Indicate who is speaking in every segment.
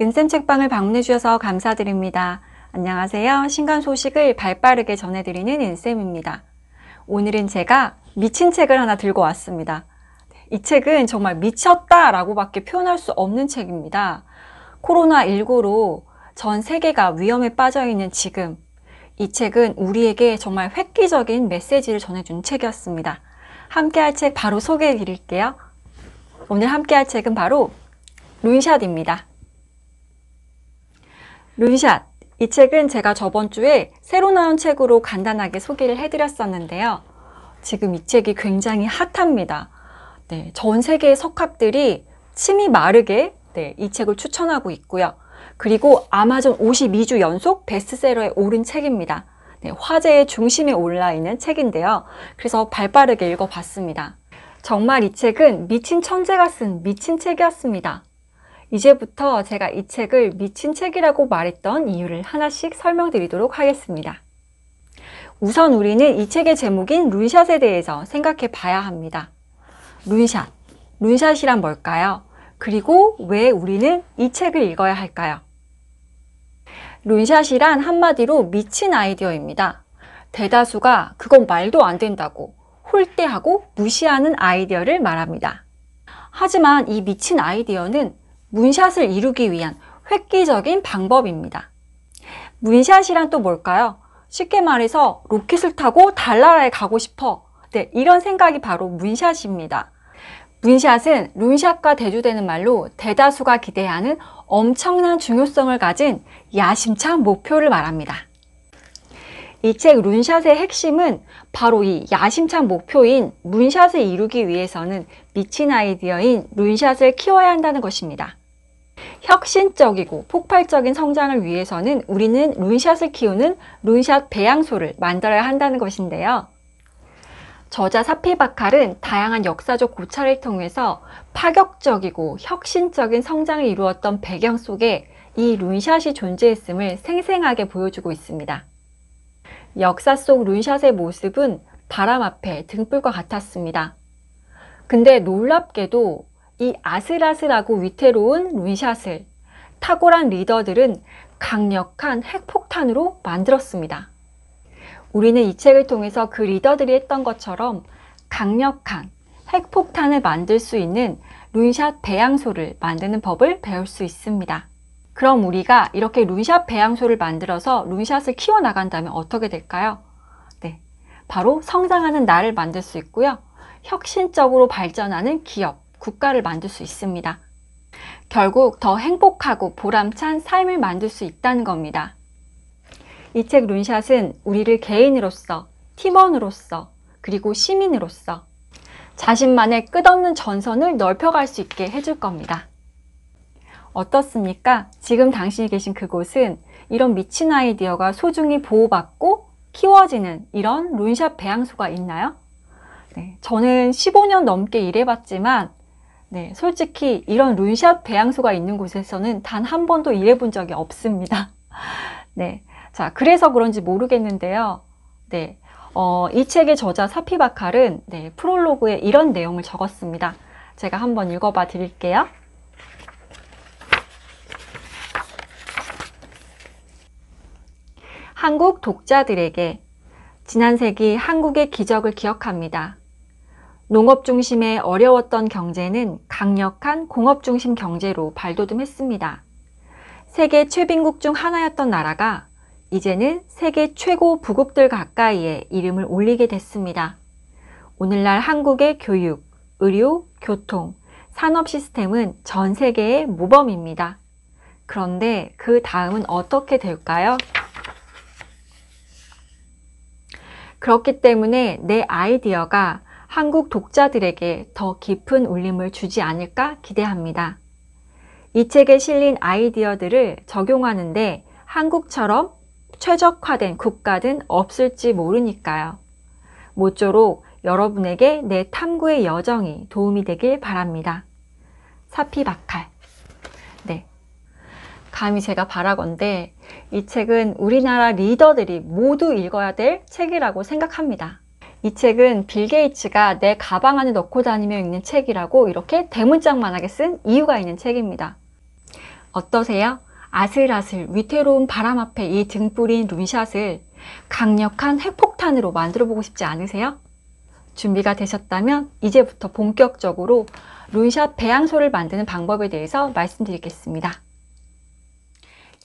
Speaker 1: 은쌤 책방을 방문해 주셔서 감사드립니다. 안녕하세요. 신간 소식을 발빠르게 전해드리는 은쌤입니다. 오늘은 제가 미친 책을 하나 들고 왔습니다. 이 책은 정말 미쳤다 라고밖에 표현할 수 없는 책입니다. 코로나19로 전 세계가 위험에 빠져 있는 지금, 이 책은 우리에게 정말 획기적인 메시지를 전해준 책이었습니다. 함께 할 책 바로 소개해 드릴게요. 오늘 함께 할 책은 바로 룬샷입니다. 룬샷. 이 책은 제가 저번 주에 새로 나온 책으로 간단하게 소개를 해드렸었는데요. 지금 이 책이 굉장히 핫합니다. 전 세계의 석학들이 침이 마르게 이 책을 추천하고 있고요. 그리고 아마존 52주 연속 베스트셀러에 오른 책입니다. 화제의 중심에 올라 있는 책인데요. 그래서 발빠르게 읽어봤습니다. 정말 이 책은 미친 천재가 쓴 미친 책이었습니다. 이제부터 제가 이 책을 미친 책이라고 말했던 이유를 하나씩 설명드리도록 하겠습니다. 우선 우리는 이 책의 제목인 룬샷에 대해서 생각해 봐야 합니다. 룬샷. 룬샷이란 뭘까요? 그리고 왜 우리는 이 책을 읽어야 할까요? 룬샷이란 한마디로 미친 아이디어입니다. 대다수가 그건 말도 안 된다고 홀대하고 무시하는 아이디어를 말합니다. 하지만 이 미친 아이디어는 문샷을 이루기 위한 획기적인 방법입니다. 문샷이란 또 뭘까요? 쉽게 말해서 로켓을 타고 달나라에 가고 싶어. 이런 생각이 바로 문샷입니다. 문샷은 룬샷과 대조되는 말로 대다수가 기대하는 엄청난 중요성을 가진 야심찬 목표를 말합니다. 이 책 룬샷의 핵심은 바로 이 야심찬 목표인 문샷을 이루기 위해서는 미친 아이디어인 룬샷을 키워야 한다는 것입니다. 혁신적이고 폭발적인 성장을 위해서는 우리는 룬샷을 키우는 룬샷 배양소를 만들어야 한다는 것인데요. 저자 사피바칼은 다양한 역사적 고찰을 통해서 파격적이고 혁신적인 성장을 이루었던 배경 속에 이 룬샷이 존재했음을 생생하게 보여주고 있습니다. 역사 속 룬샷의 모습은 바람 앞에 등불과 같았습니다. 근데 놀랍게도 이 아슬아슬하고 위태로운 룬샷을 탁월한 리더들은 강력한 핵폭탄으로 만들었습니다. 우리는 이 책을 통해서 그 리더들이 했던 것처럼 강력한 핵폭탄을 만들 수 있는 룬샷 배양소를 만드는 법을 배울 수 있습니다. 그럼 우리가 이렇게 룬샷 배양소를 만들어서 룬샷을 키워나간다면 어떻게 될까요? 바로 성장하는 나를 만들 수 있고요. 혁신적으로 발전하는 기업, 국가를 만들 수 있습니다. 결국 더 행복하고 보람찬 삶을 만들 수 있다는 겁니다. 이 책 룬샷은 우리를 개인으로서, 팀원으로서, 그리고 시민으로서 자신만의 끝없는 전선을 넓혀갈 수 있게 해줄 겁니다. 어떻습니까? 지금 당신이 계신 그곳은 이런 미친 아이디어가 소중히 보호받고 키워지는 이런 룬샷 배양소가 있나요? 저는 15년 넘게 일해봤지만 솔직히 이런 룬샷 배양소가 있는 곳에서는 단 한 번도 일해본 적이 없습니다. 자, 그래서 그런지 모르겠는데요. 이 책의 저자 사피바칼은 프롤로그에 이런 내용을 적었습니다. 제가 한번 읽어봐 드릴게요. 한국 독자들에게 지난 세기 한국의 기적을 기억합니다. 농업 중심의 어려웠던 경제는 강력한 공업 중심 경제로 발돋움했습니다. 세계 최빈국 중 하나였던 나라가 이제는 세계 최고 부국들 가까이에 이름을 올리게 됐습니다. 오늘날 한국의 교육, 의료, 교통, 산업 시스템은 전 세계의 모범입니다. 그런데 그 다음은 어떻게 될까요? 그렇기 때문에 내 아이디어가 한국 독자들에게 더 깊은 울림을 주지 않을까 기대합니다. 이 책에 실린 아이디어들을 적용하는데 한국처럼 최적화된 국가는 없을지 모르니까요. 모쪼록 여러분에게 내 탐구의 여정이 도움이 되길 바랍니다. 사피바칼. 감히 제가 바라건대 이 책은 우리나라 리더들이 모두 읽어야 될 책이라고 생각합니다. 이 책은 빌 게이츠가 내 가방 안에 넣고 다니며 읽는 책이라고 이렇게 대문짝만하게 쓴 이유가 있는 책입니다. 어떠세요? 아슬아슬 위태로운 바람 앞에 이 등불인 룬샷을 강력한 핵폭탄으로 만들어 보고 싶지 않으세요? 준비가 되셨다면 이제부터 본격적으로 룬샷 배양소를 만드는 방법에 대해서 말씀드리겠습니다.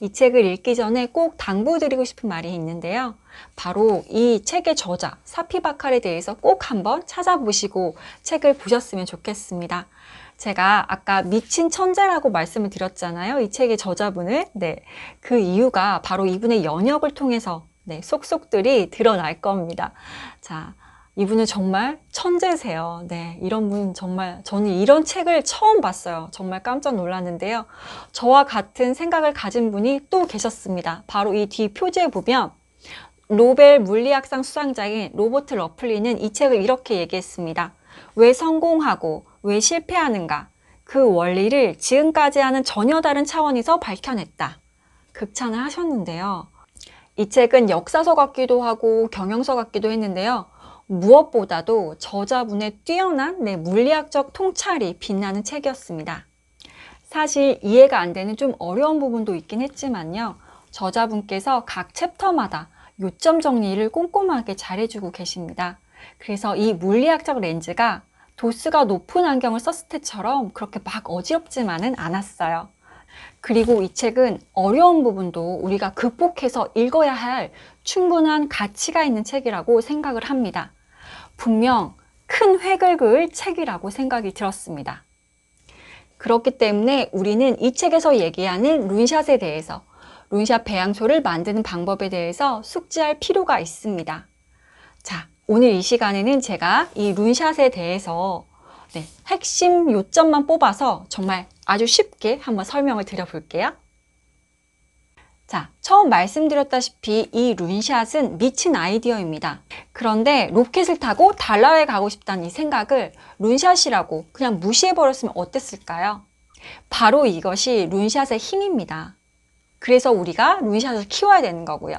Speaker 1: 이 책을 읽기 전에 꼭 당부드리고 싶은 말이 있는데요. 바로 이 책의 저자 사피 바칼에 대해서 꼭 한번 찾아보시고 책을 보셨으면 좋겠습니다. 제가 아까 미친 천재라고 말씀을 드렸잖아요. 이 책의 저자분을. 네, 그 이유가 바로 이분의 연역을 통해서 속속들이 드러날 겁니다. 자, 이분은 정말 천재세요. 네, 이런 분 정말 저는 이런 책을 처음 봤어요. 정말 깜짝 놀랐는데요. 저와 같은 생각을 가진 분이 또 계셨습니다. 바로 이 뒤 표지에 보면 노벨 물리학상 수상자인 로버트 러플리는 이 책을 이렇게 얘기했습니다. 왜 성공하고 왜 실패하는가? 그 원리를 지금까지 하는 전혀 다른 차원에서 밝혀냈다. 극찬을 하셨는데요. 이 책은 역사서 같기도 하고 경영서 같기도 했는데요. 무엇보다도 저자분의 뛰어난 물리학적 통찰이 빛나는 책이었습니다. 사실 이해가 안 되는 좀 어려운 부분도 있긴 했지만요. 저자분께서 각 챕터마다 요점 정리를 꼼꼼하게 잘해주고 계십니다. 그래서 이 물리학적 렌즈가 도수가 높은 안경을 썼을 때처럼 그렇게 막 어지럽지만은 않았어요. 그리고 이 책은 어려운 부분도 우리가 극복해서 읽어야 할 충분한 가치가 있는 책이라고 생각을 합니다. 분명 큰 획을 그을 책이라고 생각이 들었습니다. 그렇기 때문에 우리는 이 책에서 얘기하는 룬샷에 대해서, 룬샷 배양소를 만드는 방법에 대해서 숙지할 필요가 있습니다. 자, 오늘 이 시간에는 제가 이 룬샷에 대해서 핵심 요점만 뽑아서 정말 아주 쉽게 한번 설명을 드려볼게요. 자, 처음 말씀드렸다시피 이 룬샷은 미친 아이디어입니다. 그런데 로켓을 타고 달나라에 가고 싶다는 이 생각을 룬샷이라고 그냥 무시해버렸으면 어땠을까요? 바로 이것이 룬샷의 힘입니다. 그래서 우리가 룬샷을 키워야 되는 거고요.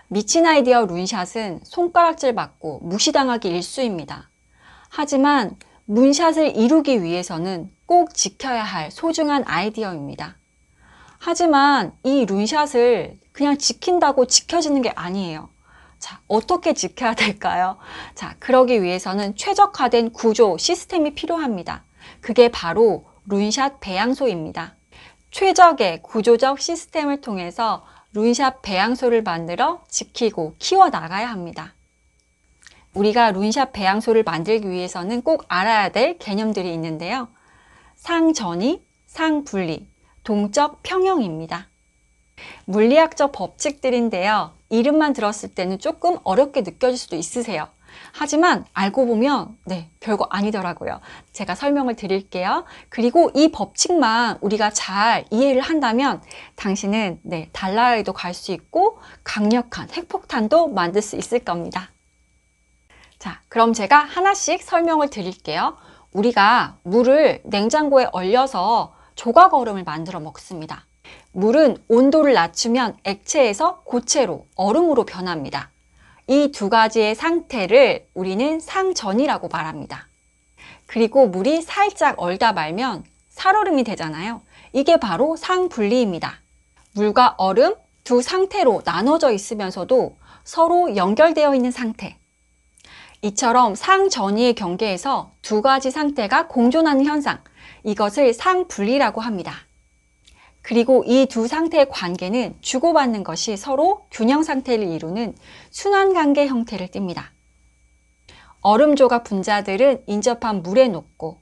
Speaker 1: 미친 아이디어 룬샷은 손가락질 받고 무시당하기 일쑤입니다. 하지만 문샷을 이루기 위해서는 꼭 지켜야 할 소중한 아이디어입니다. 하지만 이 룬샷을 그냥 지킨다고 지켜지는 게 아니에요. 자, 어떻게 지켜야 될까요? 자, 그러기 위해서는 최적화된 구조, 시스템이 필요합니다. 그게 바로 룬샷 배양소입니다. 최적의 구조적 시스템을 통해서 룬샷 배양소를 만들어 지키고 키워나가야 합니다. 우리가 룬샷 배양소를 만들기 위해서는 꼭 알아야 될 개념들이 있는데요. 상전이, 상분리, 동적 평형입니다. 물리학적 법칙들인데요. 이름만 들었을 때는 조금 어렵게 느껴질 수도 있으세요. 하지만 알고 보면 별거 아니더라고요. 제가 설명을 드릴게요. 그리고 이 법칙만 우리가 잘 이해를 한다면 당신은 달나라에도 갈 수 있고 강력한 핵폭탄도 만들 수 있을 겁니다. 자, 그럼 제가 하나씩 설명을 드릴게요. 우리가 물을 냉장고에 얼려서 조각 얼음을 만들어 먹습니다. 물은 온도를 낮추면 액체에서 고체로 얼음으로 변합니다. 이 두 가지의 상태를 우리는 상전이라고 말합니다. 그리고 물이 살짝 얼다 말면 살얼음이 되잖아요. 이게 바로 상분리입니다. 물과 얼음 두 상태로 나눠져 있으면서도 서로 연결되어 있는 상태. 이처럼 상전이의 경계에서 두 가지 상태가 공존하는 현상, 이것을 상분리라고 합니다. 그리고 이 두 상태의 관계는 주고받는 것이 서로 균형 상태를 이루는 순환관계 형태를 띱니다. 얼음 조각 분자들은 인접한 물에 녹고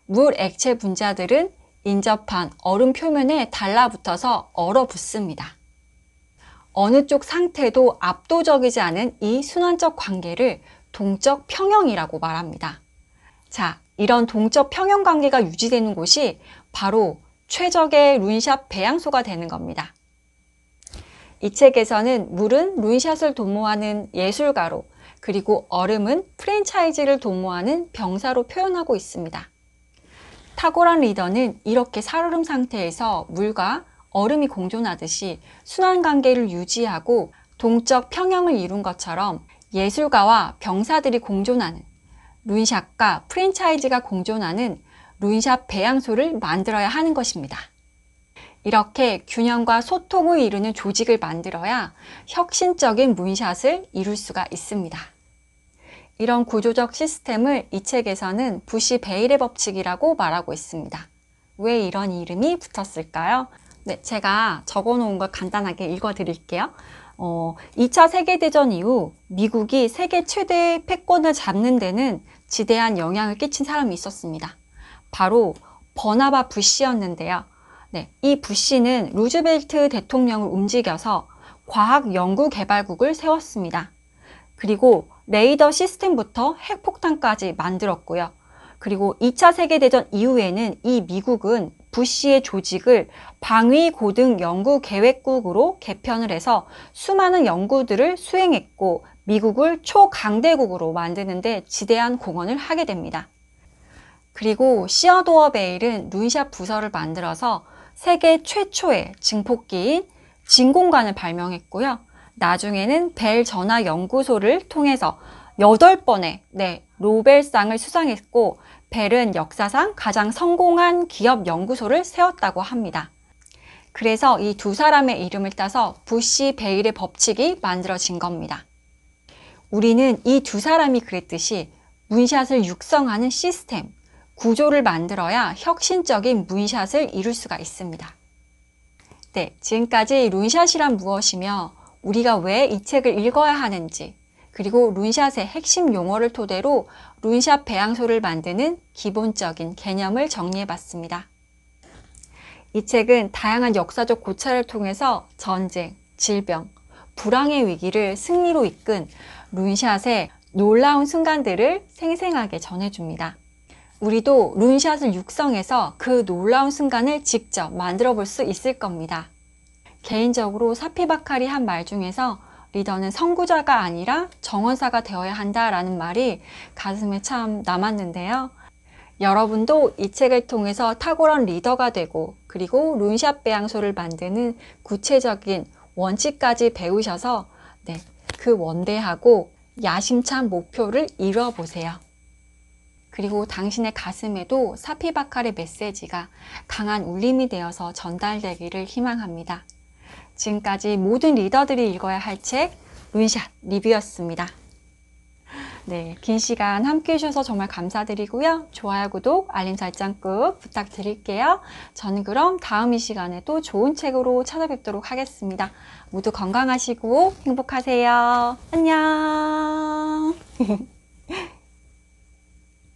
Speaker 1: 물 액체 분자들은 인접한 얼음 표면에 달라붙어서 얼어붙습니다. 어느 쪽 상태도 압도적이지 않은 이 순환적 관계를 동적 평형이라고 말합니다. 자, 이런 동적 평형 관계가 유지되는 곳이 바로 최적의 룬샷 배양소가 되는 겁니다. 이 책에서는 물은 룬샷을 도모하는 예술가로, 그리고 얼음은 프랜차이즈를 도모하는 병사로 표현하고 있습니다. 탁월한 리더는 이렇게 살얼음 상태에서 물과 얼음이 공존하듯이 순환관계를 유지하고 동적 평형을 이룬 것처럼 예술가와 병사들이 공존하는, 룬샷과 프랜차이즈가 공존하는 룬샷 배양소를 만들어야 하는 것입니다. 이렇게 균형과 소통을 이루는 조직을 만들어야 혁신적인 문샷을 이룰 수가 있습니다. 이런 구조적 시스템을 이 책에서는 부시 베일의 법칙이라고 말하고 있습니다. 왜 이런 이름이 붙었을까요? 네, 제가 적어놓은 걸 간단하게 읽어드릴게요. 2차 세계대전 이후 미국이 세계 최대 패권을 잡는 데는 지대한 영향을 끼친 사람이 있었습니다. 바로 버나바 부시였는데요. 네, 이 부시는 루즈벨트 대통령을 움직여서 과학연구개발국을 세웠습니다. 그리고 레이더 시스템부터 핵폭탄까지 만들었고요. 그리고 2차 세계대전 이후에는 이 미국은 부시의 조직을 방위고등연구계획국으로 개편을 해서 수많은 연구들을 수행했고 미국을 초강대국으로 만드는 데 지대한 공헌을 하게 됩니다. 그리고 시어도어 베일은 룬샷 부서를 만들어서 세계 최초의 증폭기인 진공관을 발명했고요. 나중에는 벨 전화연구소를 통해서 8번의 노벨상을 수상했고 벨은 역사상 가장 성공한 기업 연구소를 세웠다고 합니다. 그래서 이 두 사람의 이름을 따서 부시 베일의 법칙이 만들어진 겁니다. 우리는 이 두 사람이 그랬듯이 문샷을 육성하는 시스템, 구조를 만들어야 혁신적인 문샷을 이룰 수가 있습니다. 네, 지금까지 룬샷이란 무엇이며 우리가 왜 이 책을 읽어야 하는지, 그리고 룬샷의 핵심 용어를 토대로 룬샷 배양소를 만드는 기본적인 개념을 정리해봤습니다. 이 책은 다양한 역사적 고찰을 통해서 전쟁, 질병, 불황의 위기를 승리로 이끈 룬샷의 놀라운 순간들을 생생하게 전해줍니다. 우리도 룬샷을 육성해서 그 놀라운 순간을 직접 만들어 볼 수 있을 겁니다. 개인적으로 사피바칼이 한 말 중에서 리더는 선구자가 아니라 정원사가 되어야 한다라는 말이 가슴에 참 남았는데요. 여러분도 이 책을 통해서 탁월한 리더가 되고 그리고 룬샷 배양소를 만드는 구체적인 원칙까지 배우셔서 그 원대하고 야심찬 목표를 이뤄보세요. 그리고 당신의 가슴에도 사피바칼의 메시지가 강한 울림이 되어서 전달되기를 희망합니다. 지금까지 모든 리더들이 읽어야 할 책 룬샷 리뷰였습니다. 네, 긴 시간 함께 해주셔서 정말 감사드리고요. 좋아요, 구독, 알림 설정 꼭 부탁드릴게요. 저는 그럼 다음 이 시간에 또 좋은 책으로 찾아뵙도록 하겠습니다. 모두 건강하시고 행복하세요. 안녕.